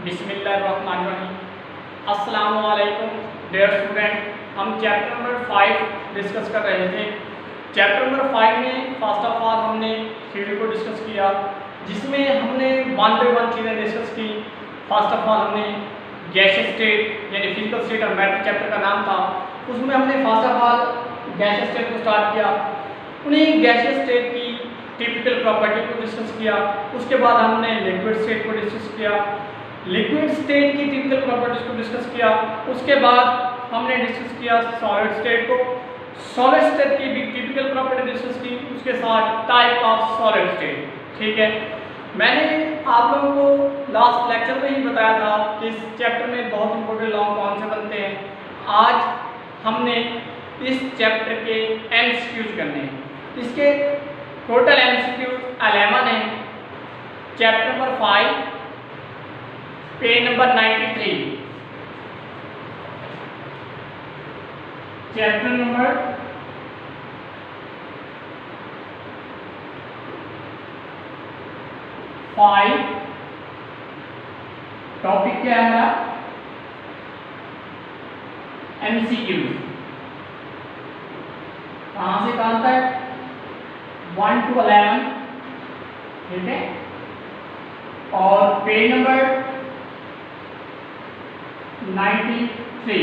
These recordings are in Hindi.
बिस्मिल्लाहिर्रहमानिर्रहीम। अस्सलामु अलैकुम डियर स्टूडेंट। हम चैप्टर नंबर 5 डिस्कस कर रहे थे। चैप्टर नंबर 5 में फर्स्ट ऑफ ऑल हमने थ्योरी को डिस्कस किया, जिसमें हमने वन बाय वन चीज़ें डिस्कस की। फर्स्ट ऑफ ऑल हमने गैसियस स्टेट यानी फिजिकल स्टेट और मैटर चैप्टर का नाम था, उसमें हमने first of all gaseous state को स्टार्ट किया। उन्हीं गैसियस स्टेट की टिपिकल प्रॉपर्टी को डिस्कस किया। उसके बाद हमने लिक्विड स्टेट को डिस्कस किया, लिक्विड स्टेट की टिपिकल प्रॉपर्टीज को डिस्कस किया। उसके बाद हमने डिस्कस किया सॉलिड स्टेट को, सॉलिड स्टेट की भी टिपिकल प्रॉपर्टी डिस्कस की, उसके साथ टाइप ऑफ सॉलिड स्टेट। ठीक है, मैंने आप लोगों को लास्ट लेक्चर में ही बताया था कि इस चैप्टर में बहुत इंपॉर्टेंट लॉ कौन से बनते हैं। आज हमने इस चैप्टर के एमसीक्यूज करने हैं। इसके टोटल एमसीक्यूज 11 है। Chapter number 5 page number 93, chapter number 5, topic क्या है हमारा? एमसीक्यू। कहां से कहां तक? 1 to 11। ठीक है, और page number 93,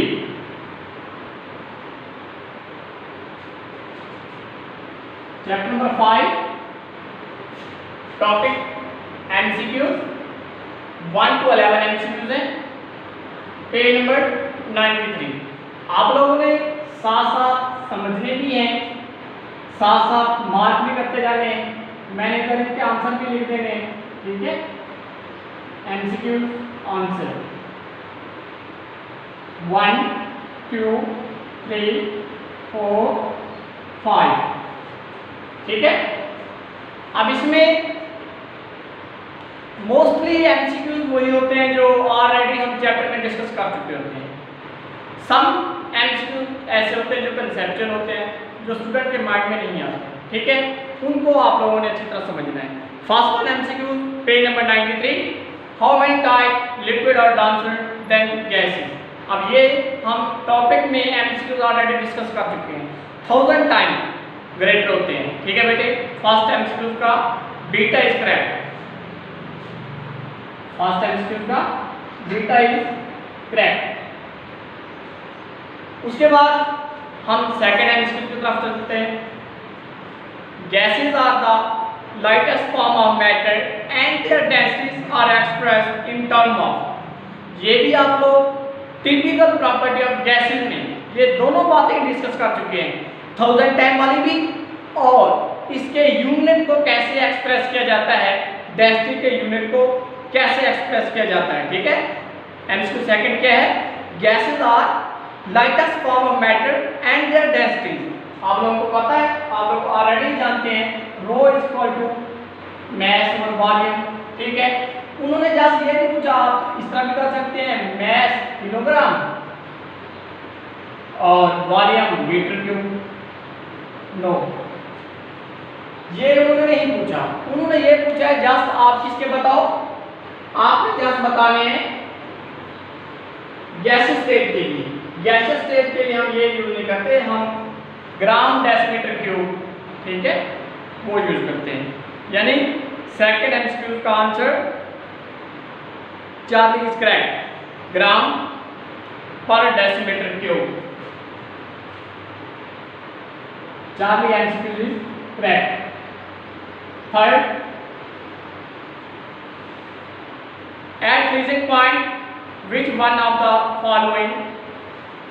chapter number 5, topic MCQ. 1 to 11 MCQs हैं, पेज नंबर 93। आप लोगों ने साथ साथ समझने भी हैं, साथ साथ मार्क भी करते जाने हैं। मैंने इधर इनके आंसर भी लिख देने हैं। ठीक है, एमसीक्यू आंसर 1 2 3 4 5। ठीक है, अब इसमें मोस्टली एमसीक्यूज वही होते हैं जो ऑलरेडी हम चैप्टर में डिस्कस कर चुके होते हैं। सम एमसीक्यूज ऐसे होते हैं जो कंसेप्चुअल होते हैं, जो स्टूडेंट के माइंड में नहीं आते। ठीक है, उनको आप लोगों ने अच्छी तरह समझना है। First one MCQ, page number 93, how many type liquid और डांसर देन गैसेस। अब ये हम टॉपिक में एमसीक्यूज ऑलरेडी डिस्कस कर चुके हैं। 1000 टाइम ग्रेटर होते हैं। ठीक है बेटे, फर्स्ट एमसीक्यू का beta is correct. First MCQ का बीटा इज करेक्ट। उसके बाद हम सेकंड एमसीक्यू की तरफ चलते हैं। Gases are the lightest form of matter and their densities are expressed in term of. ये भी आप लोग टिपिकल प्रॉपर्टी ऑफ गैसेस में ये दोनों बातें डिस्कस कर चुके हैं, 1000 टाइम वाली भी, और इसके यूनिट को कैसे एक्सप्रेस किया जाता है, डेंसिटी के यूनिट को कैसे एक्सप्रेस किया जाता है। ठीक है, एमसीक्यू सेकंड क्या है? Gases are lightest form of matter and their density. आप लोगों को पता है, आप लोग ऑलरेडी जानते हैं, रो इज इक्वल टू मैस और वॉल्यूम। ठीक है, उन्होंने जस्ट ये नहीं पूछा, आप इस तरह भी कर सकते हैं, मैस किलोग्राम और वॉल्यूम मीटर क्यूब। नो, ये उन्होंने नहीं पूछा। उन्होंने ये पूछा है जस्ट आप किसके बताओ, आपने जस्ट बताने हैं गैसियस स्टेट के लिए। गैसियस स्टेट के लिए हम ये यूज नहीं करते, हम ग्राम डेसीमीटर क्यूब, ठीक है, वो यूज करते हैं। यानी सेकंड एमसीक्यू का आंसर चार्ली इज करेक्ट, ग्राम पर decimetre cube. Charlie MCQ is correct. Third, at freezing point which one of the following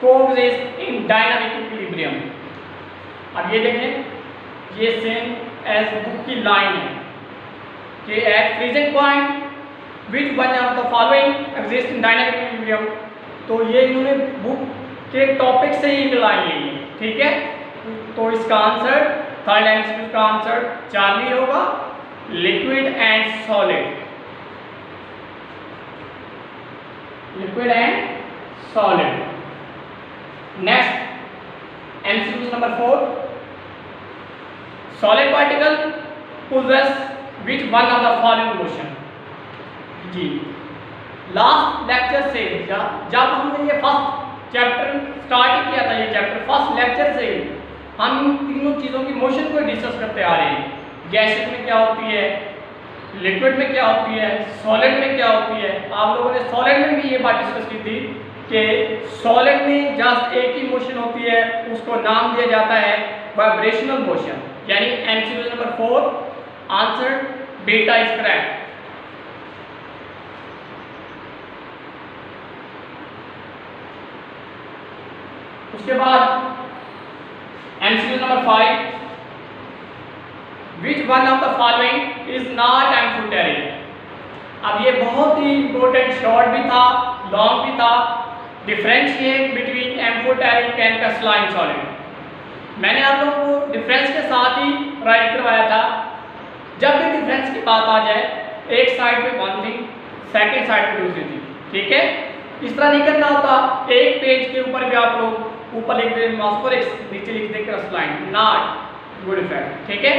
coexists in dynamic equilibrium। अब ये देखें, ये सेम एज बुक की लाइन है कि at freezing point which one of the following exists in dynamic equilibrium। तो ये इन्होंने बुक के टॉपिक से ही लाई है। ठीक है, तो इसका आंसर थर्ड एमसीक्यू का आंसर चार्ली होगा, liquid and solid. Liquid and solid. Next MCQ number 4, solid particle possess which one of the following motion। जी, लास्ट लेक्चर से जब हमने ये फर्स्ट चैप्टर स्टार्ट किया था, ये चैप्टर फर्स्ट लेक्चर से हम इन तीनों चीज़ों की मोशन को डिस्कस करते आ रहे हैं। गैसेस में क्या होती है, लिक्विड में क्या होती है, सॉलिड में क्या होती है। आप लोगों ने सॉलिड में भी ये बात डिस्कस की थी कि सॉलिड में जस्ट एक ही मोशन होती है, उसको नाम दिया जाता है वाइब्रेशनल मोशन। यानी MCQ number 4 answer beta is correct. उसके बाद MCQ number 5, which one of the following is not amphoteric. अब ये बहुत ही इंपॉर्टेंट, शॉर्ट भी था, लॉन्ग भी था। Differentiate between amphoteric and crystalline solid. मैंने आप लोगों को डिफरेंस के साथ ही राइट करवाया था। जब भी डिफरेंस की बात आ जाए, एक साइड पे वन थिंग, सेकंड साइड पे दूसरी थिंग, ठीक है। इस तरह नहीं करना होता। एक पेज के ऊपर भी आप लोग ऊपर लिख दे मॉस्फोरिक्स, नीचे लिख दे क्रिस्टलाइन, नॉट गुड इफेक्ट, ठीक है।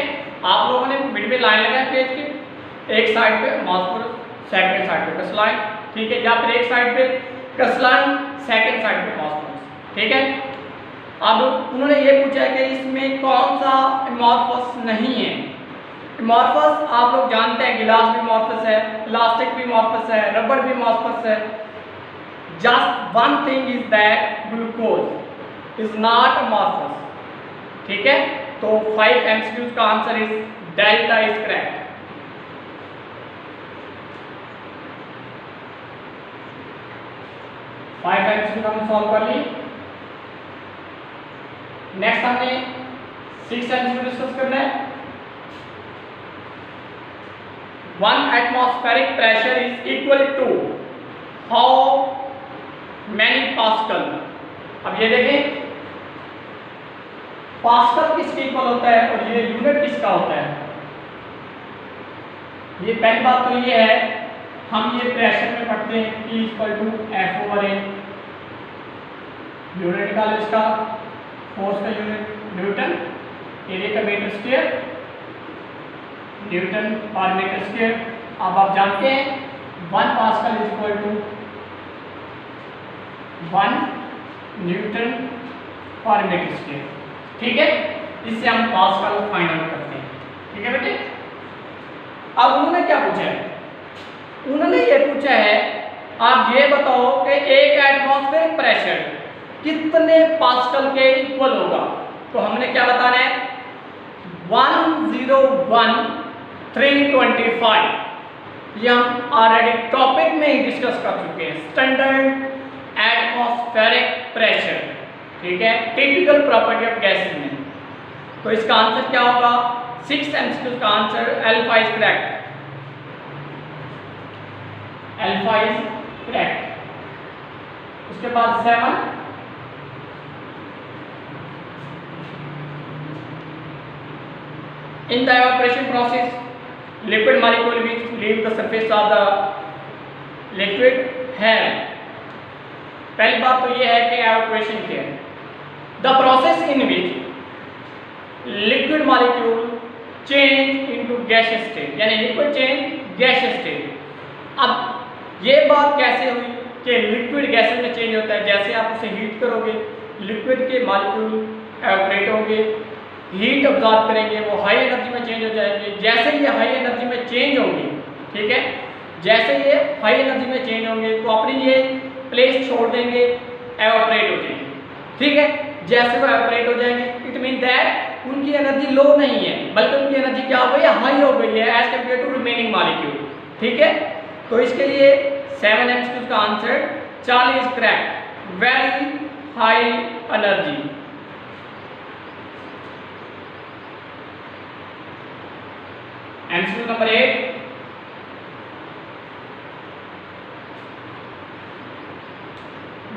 आप लोगों ने मिड में लाइन लगाए पेज के, एक साइड पे मॉस्फोरिक्स, सेकंड साइड पे क्रिस्टलाइन, ठीक है, या फिर एक साइड पे क्रिस्टलाइन, सेकंड साइड पे मॉस्फोरिक्स, ठीक है। अब उन्होंने ये पूछा कि इसमें कौन सा एमॉर्फस नहीं है। एमॉर्फस आप लोग जानते हैं, गिलास भी एमॉर्फस है, प्लास्टिक भी एमॉर्फस है, रबड़ भी एमॉर्फस है। Just one thing is that glucose is not amorphous, ठीक है। तो 5 एमसीक्यूज का answer is delta is correct. Five MCQ हमने सॉल्व कर ली। नेक्स्ट हमने 6 एमसीक्यू डिस्कस करना है। 1 atmospheric pressure is equal to how many pascal. अब ये देखें, पास्कल किसके इक्वल होता है और ये यूनिट किसका होता है। ये पहली बात तो ये है, हम ये प्रेशर में पढ़ते हैं P equal to F/A। Unit निकालो इसका, फोर्स का यूनिट न्यूटन, एरिया का मीटर स्क्वायर, न्यूटन पर मीटर स्क्वायर। अब आप जानते हैं 1 pascal is equal to 1 newton पर मीटर स्क्वायर, ठीक है। इससे हम पास्कल फाइंड आउट करते हैं, ठीक है बेटे। अब उन्होंने क्या पूछा है, उन्होंने ये पूछा है आप ये बताओ कि एक एटमॉस्फेरिक प्रेशर कितने पास्कल के इक्वल होगा। तो हमने क्या बताना है, 101,325। ये हम ऑलरेडी टॉपिक में ही डिस्कस कर चुके हैं, स्टैंडर्ड एटमॉस्फेरिक प्रेशर, ठीक है, टिपिकल प्रॉपर्टी ऑफ गैसेस में। तो इसका आंसर क्या होगा, 6 एमसीक्यू का answer alpha is correct. Alpha is correct. उसके बाद 7, in the evaporation process liquid molecule which leave the surface of the liquid have। पहली बात तो ये है कि evaporation क्या है, the process in which liquid molecule change into gaseous state, यानी liquid change gaseous state। अब ये बात कैसे हुई कि लिक्विड गैसेस में चेंज होता है, जैसे आप उसे हीट करोगे लिक्विड के मॉलिक्यूल एवापोरेट होंगे, हीट अब्जॉर्ब करेंगे, वो हाई एनर्जी में चेंज हो जाएंगे। जैसे ये हाई एनर्जी में चेंज होंगे, ठीक है, जैसे ये हाई एनर्जी में चेंज होंगे तो अपनी ये प्लेस छोड़ देंगे, एवापोरेट हो जाएंगे, ठीक है। जैसे वो एवापोरेट हो जाएंगे इट मीन दैट उनकी एनर्जी लो नहीं है, बल्कि उनकी एनर्जी क्या हो गई है, हाई हो गई है as compare to remaining molecule, ठीक है। तो इसके लिए 7 एमसीक्यू का answer 40 is correct, very high energy. MCQ number 8,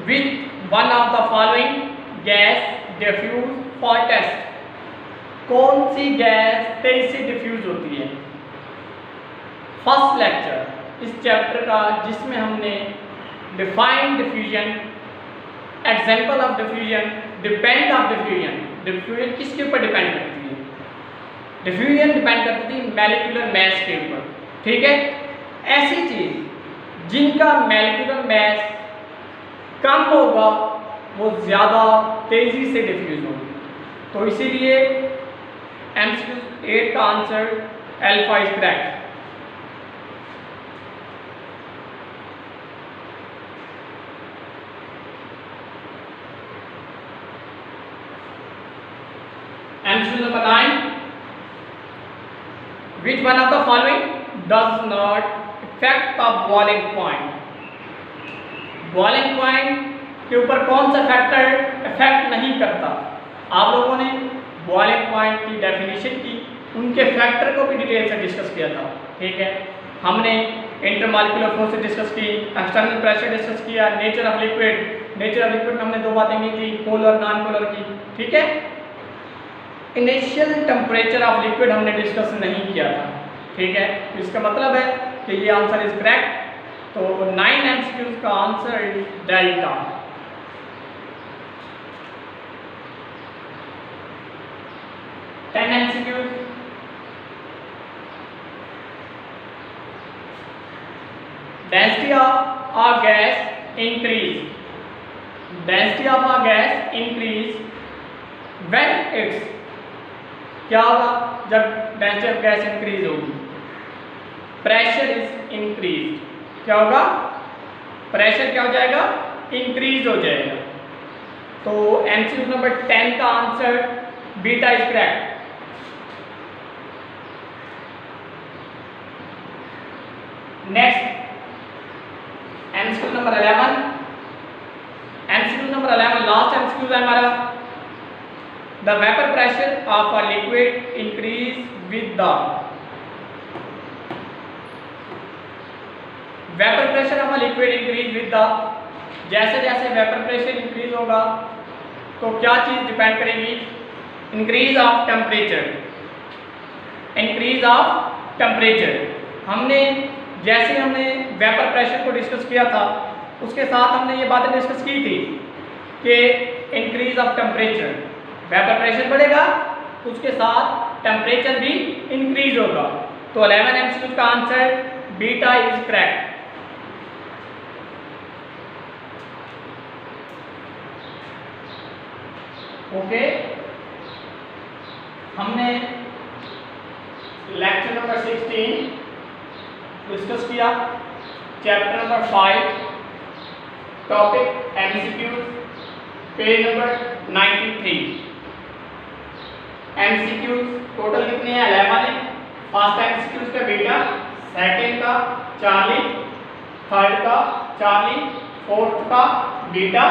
which one of the following gas diffuse fastest. कौन सी गैस तेज से डिफ्यूज होती है। फर्स्ट लेक्चर इस चैप्टर का जिसमें हमने define diffusion, example of diffusion, depend of diffusion. Diffusion किसके ऊपर डिपेंड करती है, डिफ्यूजन डिपेंड करती थी मॉलिक्यूलर मास के ऊपर, ठीक है। ऐसी चीज जिनका मॉलिक्यूलर मैस कम होगा वो ज़्यादा तेज़ी से डिफ्यूज होगी। तो इसीलिए MCQ 8 का answer alpha is correct. MCQ number 9, which one of the following does not affect the boiling point? Boiling point के ऊपर कौन सा फैक्टर इफेक्ट नहीं करता? आप लोगों ने बॉइलिंग पॉइंट की डेफिनेशन की, उनके फैक्टर को भी डिटेल से डिस्कस किया था। ठीक है, हमने इंटरमॉलिक्यूलर फोर्स डिस्कस की, एक्सटर्नल प्रेशर डिस्कस किया, नेचर ऑफ लिक्विड में हमने दो बातें की थी, पोलर नॉन पोलर की। ठीक है, इनिशियल टेम्परेचर ऑफ लिक्विड हमने डिस्कस नहीं किया था। ठीक है, तो इसका मतलब है कि ये आंसर इज करेक्ट। तो 9 MCQs का answer is delta. MCQs, density of a gas increase when its क्या होगा जब डेंसिटी ऑफ गैस इंक्रीज होगी? Pressure is increase. क्या होगा? प्रेशर क्या हो जाएगा? इंक्रीज हो जाएगा। तो MCQ नंबर 10 का answer beta is correct. Next MCQ number 11, last MCQ है हमारा। The vapor pressure of a liquid increase with the vapor pressure of a liquid increase with the जैसे जैसे वेपर प्रेशर इंक्रीज होगा तो क्या चीज डिपेंड करेगी? Increase of temperature. हमने वेपर प्रेशर को डिस्कस किया था, उसके साथ हमने ये बातें डिस्कस की थी कि increase of temperature, vapour pressure बढ़ेगा, उसके साथ टेम्परेचर भी इंक्रीज होगा। तो 11 MCQ का answer beta is correct. Okay, हमने लेक्चर नंबर 16 डिस्कस किया, chapter number 5, topic MCQ, page number 93। MCQ total कितने हैं? 11 है। फर्स्ट MCQ का बीटा, सेकंड का 40, थर्ड का 40, फोर्थ का बीटा,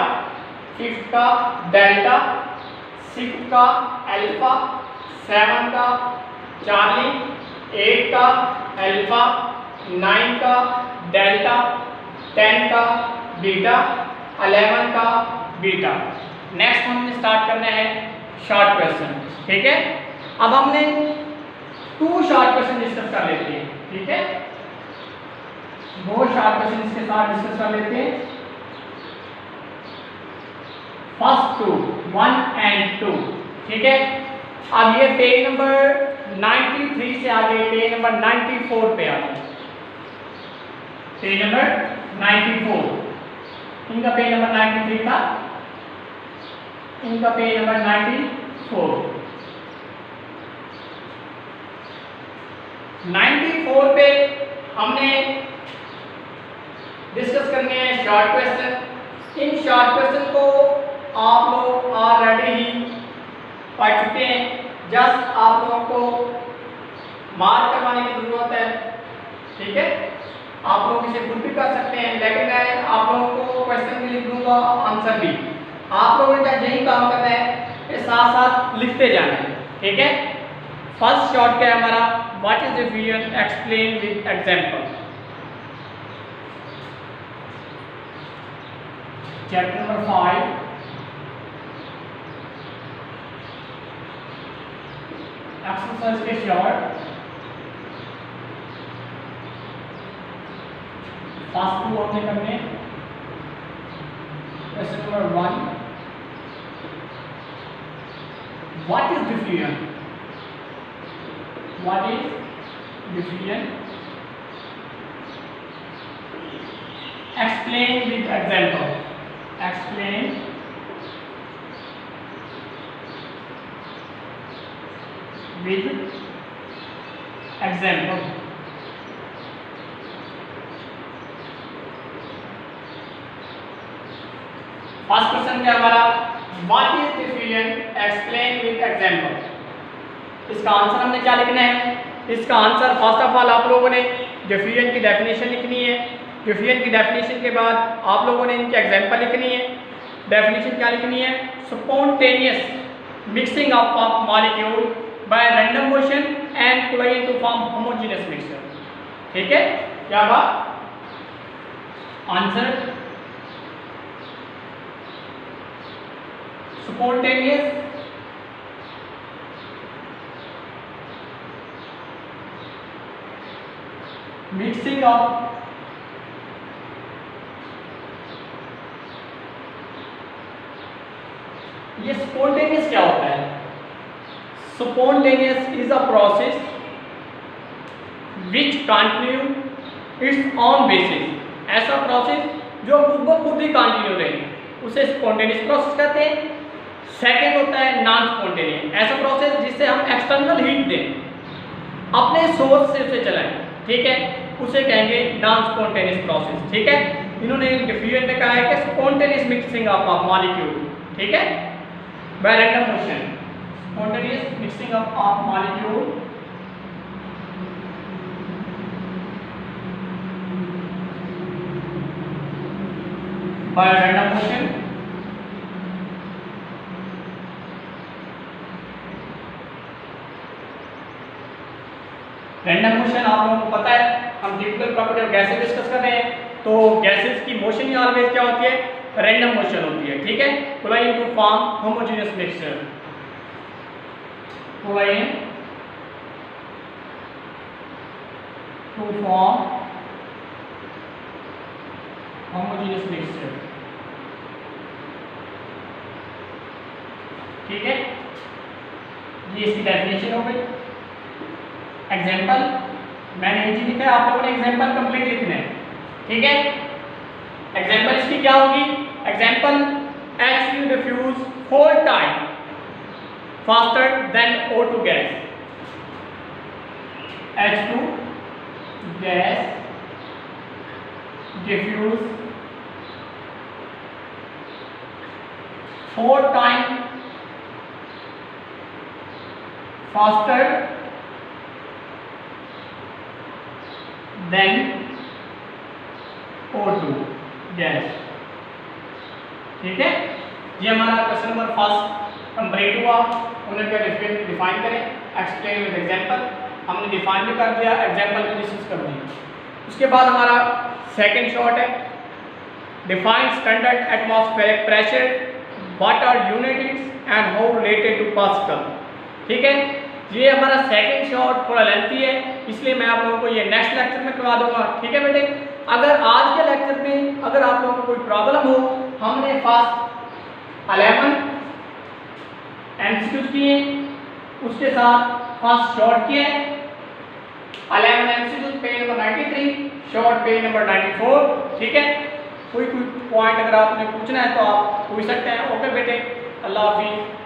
फिफ्थ का डेल्टा, सिक्स्थ का अल्फा, 7 का 40, 8 का अल्फा, 9 का डेल्टा, 10 का बीटा, 11 का बीटा। नेक्स्ट हमने स्टार्ट करना है शॉर्ट क्वेश्चन। ठीक है, अब हमने 2 शॉर्ट क्वेश्चन डिस्कस कर लेते हैं। ठीक है, 2 शॉर्ट क्वेश्चन इसके साथ डिस्कस कर लेते हैं। First 2, 1 and 2। ठीक है, अब ये पेज नंबर 93 से आगे पेज नंबर 94 पे आ गए। पेज नंबर 94, इनका पेज नंबर 93 था, इनका पेज नंबर 94। 94 पे हमने डिस्कस करने हैं short question. In short question को आप लोग ऑलरेडी ही पढ़ चुके हैं, जस्ट आप लोगों को मार्क करवाने की जरूरत है। ठीक है, आप लोग इसे खुद भी कर सकते हैं, लेकिन मैं आप लोगों को क्वेश्चन भी लिख दूंगा, आंसर भी। आप लोगों ने यही काम करना है, ये साथ साथ लिखते जाना है। ठीक है, फर्स्ट शॉर्ट क्या है हमारा? What is diffusion, explain with example. Chapter number 5, exercise के शॉर्ट। फर्स्ट 2 हमने करने। Question number 1, what is diffusion? What is diffusion? Explain with example, explain with example. First question क्या हमारा, what is diffusion, explain with example. इसका आंसर हमने क्या लिखना है, इसका आंसर फर्स्ट ऑफ ऑल आप लोगों ने डिफ्यूजन की डेफिनेशन लिखनी है। डिफ्यूजन की डेफिनेशन के बाद आप लोगों ने इनके एग्जाम्पल लिखनी है। डेफिनेशन क्या लिखनी है, spontaneous mixing of molecule by random motion and collide to form homogeneous mixture. ठीक है, क्या बात, आंसर spontaneous mixing of ये spontaneous क्या होता है, spontaneous is a process which continue its own basis। ऐसा प्रोसेस जो खुद ब खुद ही कंटिन्यू रहे उसे स्पॉन्टेनियस प्रोसेस कहते हैं। सेकेंड होता है नॉन स्पॉन्टेनियस, ऐसा प्रोसेस जिससे हम एक्सटर्नल हीट दें, अपने सोर्स से उसे चलाएं, ठीक है, उसे कहेंगे नॉन स्पॉन्टेनियस प्रोसेस। ठीक है, इन्होंने डिफ्यूजन में कहा है कि स्पॉन्टेनियस मिक्सिंग ऑफ मॉलिक्यूल, ठीक है, bye random motion, spontaneous mixing of molecule by random motion random motion आप लोगों को पता है, हम typical property of gases discuss कर रहे हैं, तो गैसेस की मोशन ही ऑलवेज क्या होती है, रैंडम मोशन होती है। ठीक है, collide to form homogeneous mixture, collide to form homogeneous mixture. ठीक है, ये इसकी डेफिनेशन हो गई। एग्जाम्पल मैंने नीचे लिखा है, आप लोगों ने एग्जाम्पल कंप्लीट लिखना है। ठीक है, एग्जाम्पल इसकी क्या होगी, example H2 diffuse 4 time faster than O2 gas. H2 gas diffuse 4 time faster than O2 gas. ठीक है, ये हमारा क्वेश्चन नंबर फर्स्ट कंप्लीट हुआ। उन्होंने क्या डिफाइन करें, एक्सप्लेन विद एग्जांपल, हमने डिफाइन भी कर दिया, एग्जांपल भी डिस्कस कर दिया। उसके बाद हमारा सेकंड शॉर्ट है, define standard atmospheric pressure, what are units and how related to pascal. ठीक है, ये हमारा सेकंड शॉर्ट थोड़ा लेंथी है, इसलिए मैं आप लोगों को ये नेक्स्ट लेक्चर में करवा दूंगा। ठीक है बेटे, अगर आज के लेक्चर में अगर आप लोगों को कोई प्रॉब्लम हो, हमने फर्स्ट 11 एमसीक्यूज किए, उसके साथ फर्स्ट शॉर्ट किए 11 MCQs, page number 93, short page number 94। ठीक है, कोई पॉइंट अगर आपने पूछना है तो आप पूछ सकते हैं। ओके बेटे, अल्लाह हाफिज़।